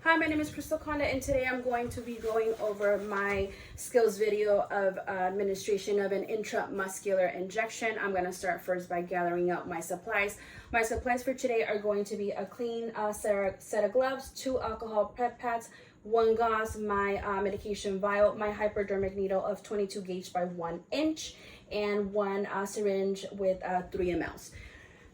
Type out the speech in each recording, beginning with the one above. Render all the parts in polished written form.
Hi, my name is Crystal Conda, and today I'm going to be going over my skills video of administration of an intramuscular injection. I'm going to start first by gathering up my supplies. My supplies for today are going to be a clean set of gloves, 2 alcohol prep pads, 1 gauze, my medication vial, my hypodermic needle of 22 gauge by 1 inch, and 1 syringe with 3 mLs.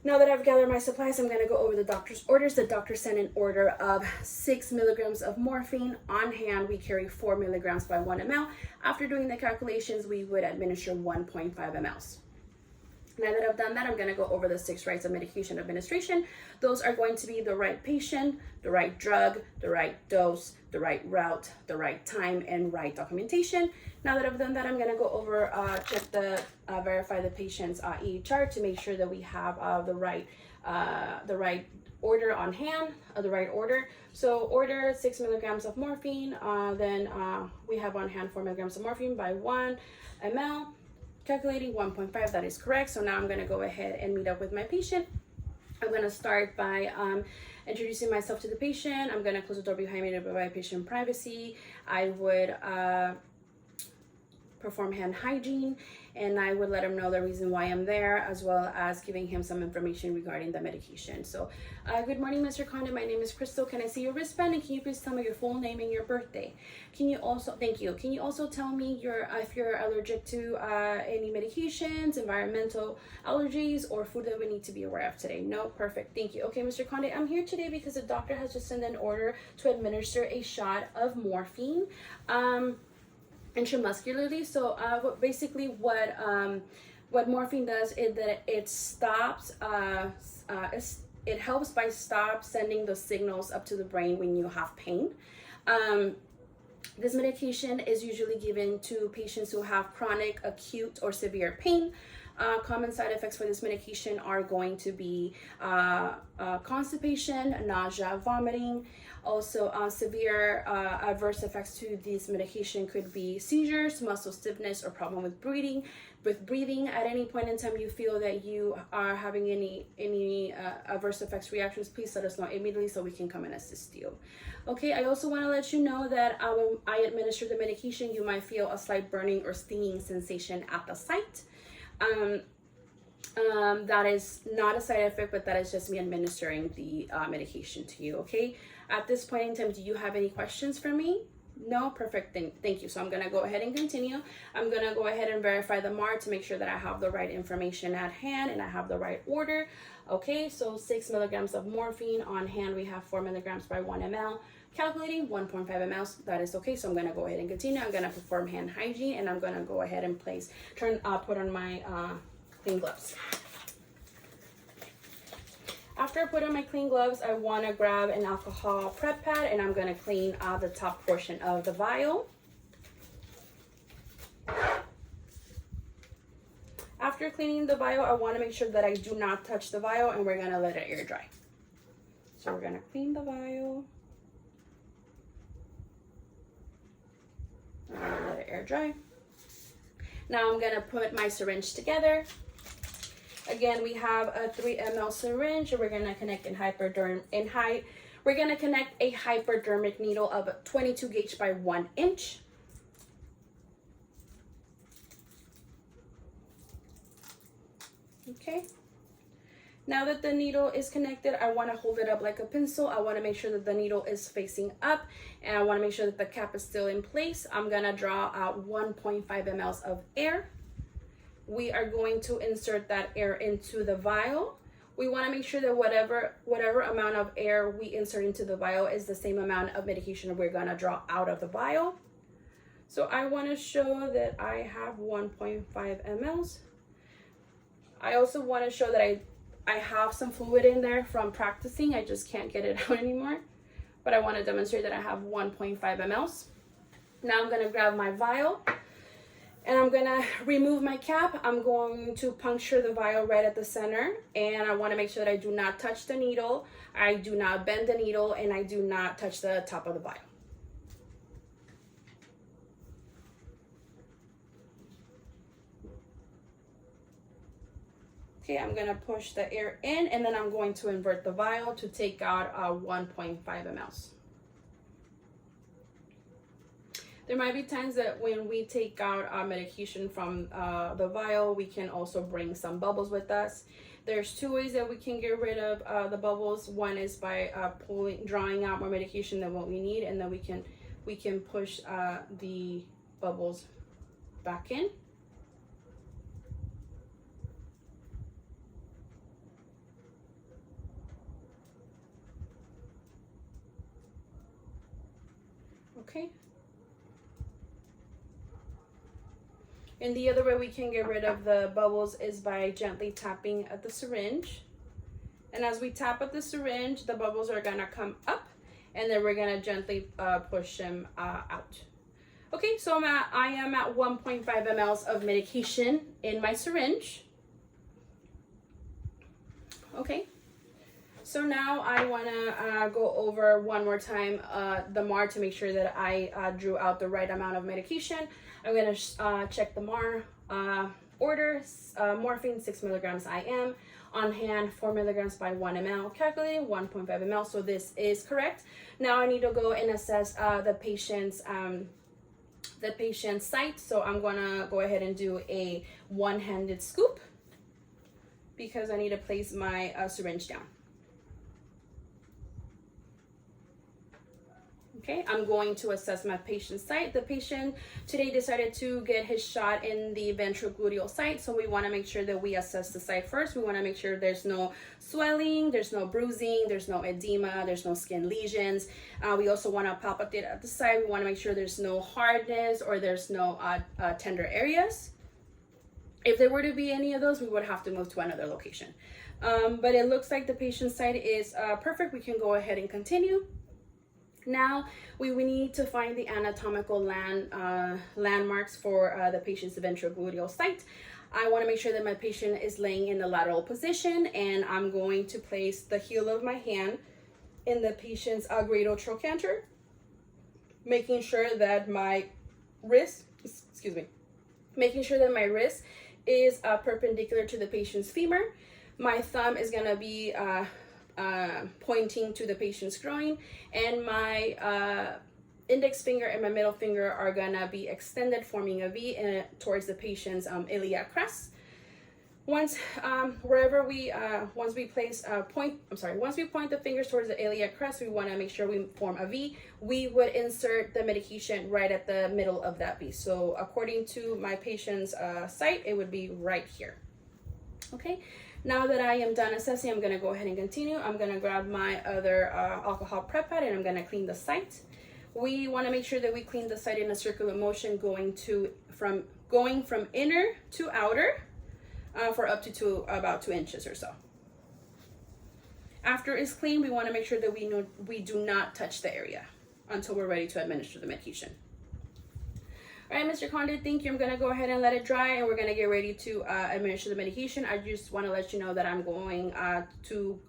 Now that I've gathered my supplies, I'm going to go over the doctor's orders. The doctor sent an order of 6 milligrams of morphine. On hand, we carry 4 milligrams by 1 ml. After doing the calculations, we would administer 1.5 mLs. Now that I've done that, I'm going to go over the 6 rights of medication administration. Those are going to be the right patient, the right drug, the right dose, the right route, the right time, and right documentation. Now that I've done that, I'm going to go over, verify the patient's EHR to make sure that we have the right order on hand, the right order. So order 6 milligrams of morphine, then we have on hand 4 milligrams of morphine by 1 ml. Calculating 1.5, that is correct. So now I'm going to go ahead and meet up with my patient. I'm going to start by introducing myself to the patient. I'm going to close the door behind me to provide patient privacy. I would perform hand hygiene, and I would let him know the reason why I'm there, as well as giving him some information regarding the medication. So good morning, Mr. Conda. My name is Crystal. Can I see your wristband, and can you please tell me your full name and your birthday? Can you also, thank you. Can you also tell me if you're allergic to any medications, environmental allergies, or food that we need to be aware of today? No? Perfect. Thank you. Okay, Mr. Conde, I'm here today because the doctor has just sent an order to administer a shot of morphine intramuscularly. So basically what morphine does is that it stops it helps by sending the signals up to the brain when you have pain. This medication is usually given to patients who have chronic, acute, or severe pain. Common side effects for this medication are going to be constipation, nausea, vomiting. Also, severe adverse effects to this medication could be seizures, muscle stiffness, or problem with breathing. At any point in time you feel that you are having any adverse effects reactions, please let us know immediately so we can come and assist you. Okay, I also want to let you know that when I administer the medication, you might feel a slight burning or stinging sensation at the site. That is not a side effect, but that is just me administering the medication to you. Okay, at this point in time, do you have any questions for me? No? Perfect. Thank you. So I'm going to go ahead and continue. I'm going to go ahead and verify the MAR to make sure that I have the right information at hand and I have the right order. Okay, so 6 milligrams of morphine. On hand, we have 4 milligrams by 1 ml. Calculating 1.5 mLs. That is okay. So I'm going to go ahead and continue. I'm going to perform hand hygiene, and I'm going to go ahead and put on my clean gloves. After I put on my clean gloves, I want to grab an alcohol prep pad, and I'm going to clean the top portion of the vial. After cleaning the vial, I want to make sure that I do not touch the vial, and we're going to let it air dry. So we're going to clean the vial. I'm going to let it air dry. Now I'm going to put my syringe together. Again, we have a 3 ml syringe. We're going to connect we're going to connect a hypodermic needle of 22 gauge by 1 inch. Okay. Now that the needle is connected, I want to hold it up like a pencil. I want to make sure that the needle is facing up, and I want to make sure that the cap is still in place. I'm going to draw out 1.5 mLs of air. We are going to insert that air into the vial. We want to make sure that whatever amount of air we insert into the vial is the same amount of medication we're going to draw out of the vial. So I want to show that I have 1.5 mLs. I also want to show that I have some fluid in there from practicing. I just can't get it out anymore. But I want to demonstrate that I have 1.5 mLs. Now I'm going to grab my vial, and I'm going to remove my cap. I'm going to puncture the vial right at the center, and I want to make sure that I do not touch the needle, I do not bend the needle, and I do not touch the top of the vial. Okay, I'm gonna push the air in, and then I'm going to invert the vial to take out 1.5 mLs. There might be times that when we take out our medication from the vial, we can also bring some bubbles with us. There's two ways that we can get rid of the bubbles. One is by drawing out more medication than what we need, and then we can push the bubbles back in. Okay. And the other way we can get rid of the bubbles is by gently tapping at the syringe. And as we tap at the syringe, the bubbles are gonna come up, and then we're gonna gently push them out. Okay, so I am at 1.5 mLs of medication in my syringe. Okay, so now I wanna go over one more time the MAR to make sure that I drew out the right amount of medication. I'm gonna check the MAR order. Morphine 6 milligrams IM, on hand 4 milligrams by 1 ml, calculating 1.5 ml. So this is correct. Now I need to go and assess the patient's site. So I'm gonna go ahead and do a one-handed scoop because I need to place my syringe down. Okay, I'm going to assess my patient's site. The patient today decided to get his shot in the ventrogluteal site, so we want to make sure that we assess the site first. We want to make sure there's no swelling, there's no bruising, there's no edema, there's no skin lesions. We also want to palpate at the site. We want to make sure there's no hardness or there's no tender areas. If there were to be any of those, we would have to move to another location. But it looks like the patient's site is perfect. We can go ahead and continue. Now we need to find the anatomical landmarks for the patient's ventrogluteal site. I want to make sure that my patient is laying in the lateral position, and I'm going to place the heel of my hand in the patient's greatotrochanter, making sure that my wrist, is perpendicular to the patient's femur. My thumb is going to be pointing to the patient's groin, and my index finger and my middle finger are gonna be extended, forming a V towards the patient's iliac crest. Once we point the fingers towards the iliac crest, we want to make sure we form a V. We would insert the medication right at the middle of that V. So according to my patient's site, it would be right here. Okay. Now that I am done assessing, I'm going to go ahead and continue. I'm going to grab my other alcohol prep pad, and I'm going to clean the site. We want to make sure that we clean the site in a circular motion, going from inner to outer for up to about 2 inches or so. After it's clean, we want to make sure that we do not touch the area until we're ready to administer the medication. All right, Mr. Condit, thank you. I'm going to go ahead and let it dry, and we're going to get ready to administer the medication. I just want to let you know that I'm going to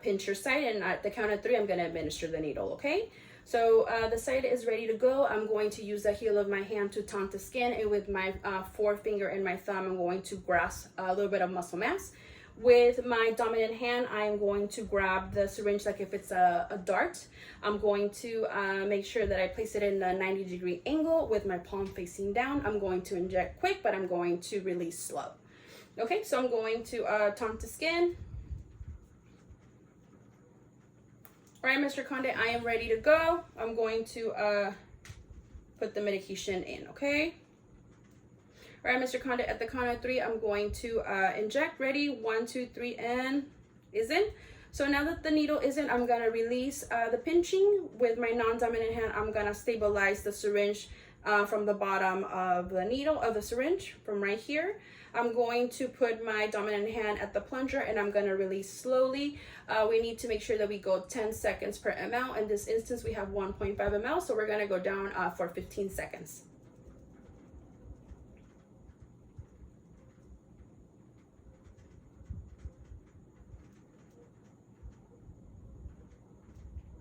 pinch your site, and at the count of 3, I'm going to administer the needle, okay? So the site is ready to go. I'm going to use the heel of my hand to taunt the skin, and with my forefinger and my thumb, I'm going to grasp a little bit of muscle mass. With my dominant hand, I'm going to grab the syringe like if it's a dart. I'm going to make sure that I place it in a 90-degree angle with my palm facing down. I'm going to inject quick, but I'm going to release slow. Okay, so I'm going to taunt the skin. All right, Mr. Conde, I am ready to go. I'm going to put the medication in, okay? All right, Mr. Condit, at the count of 3, I'm going to inject. Ready? 1, 2, 3, and is in. So now that the needle is in, I'm gonna release the pinching. With my non-dominant hand, I'm gonna stabilize the syringe from the bottom of the needle, of the syringe, from right here. I'm going to put my dominant hand at the plunger, and I'm gonna release slowly. We need to make sure that we go 10 seconds per ml. In this instance, we have 1.5 ml, so we're gonna go down for 15 seconds.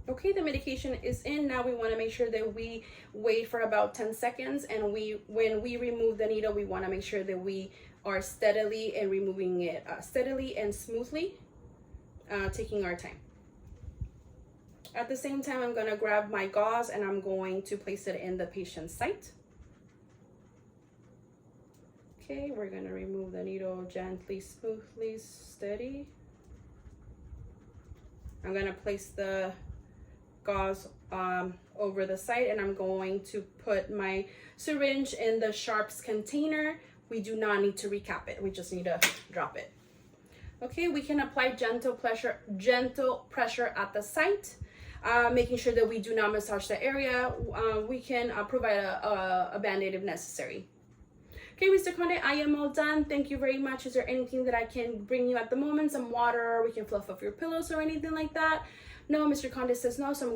Okay, the medication is in. Now we want to make sure that we wait for about 10 seconds, and when we remove the needle, we want to make sure that we are steadily and removing it steadily and smoothly, taking our time. At the same time, I'm going to grab my gauze and I'm going to place it in the patient's site. Okay, we're going to remove the needle gently, smoothly, steady. I'm going to place the gauze over the site, and I'm going to put my syringe in the sharps container. We do not need to recap it. We just need to drop it. Okay, we can apply gentle pressure at the site, making sure that we do not massage the area. We can provide a band-aid if necessary. Okay, Mr. Conde, I am all done. Thank you very much. Is there anything that I can bring you at the moment? Some water, we can fluff up your pillows or anything like that? No, Mr. Conde says no, so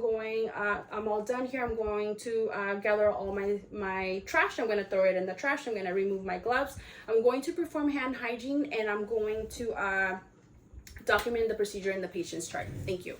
I'm all done here. I'm going to gather all my trash. I'm going to throw it in the trash. I'm going to remove my gloves. I'm going to perform hand hygiene, and I'm going to document the procedure in the patient's chart. Thank you.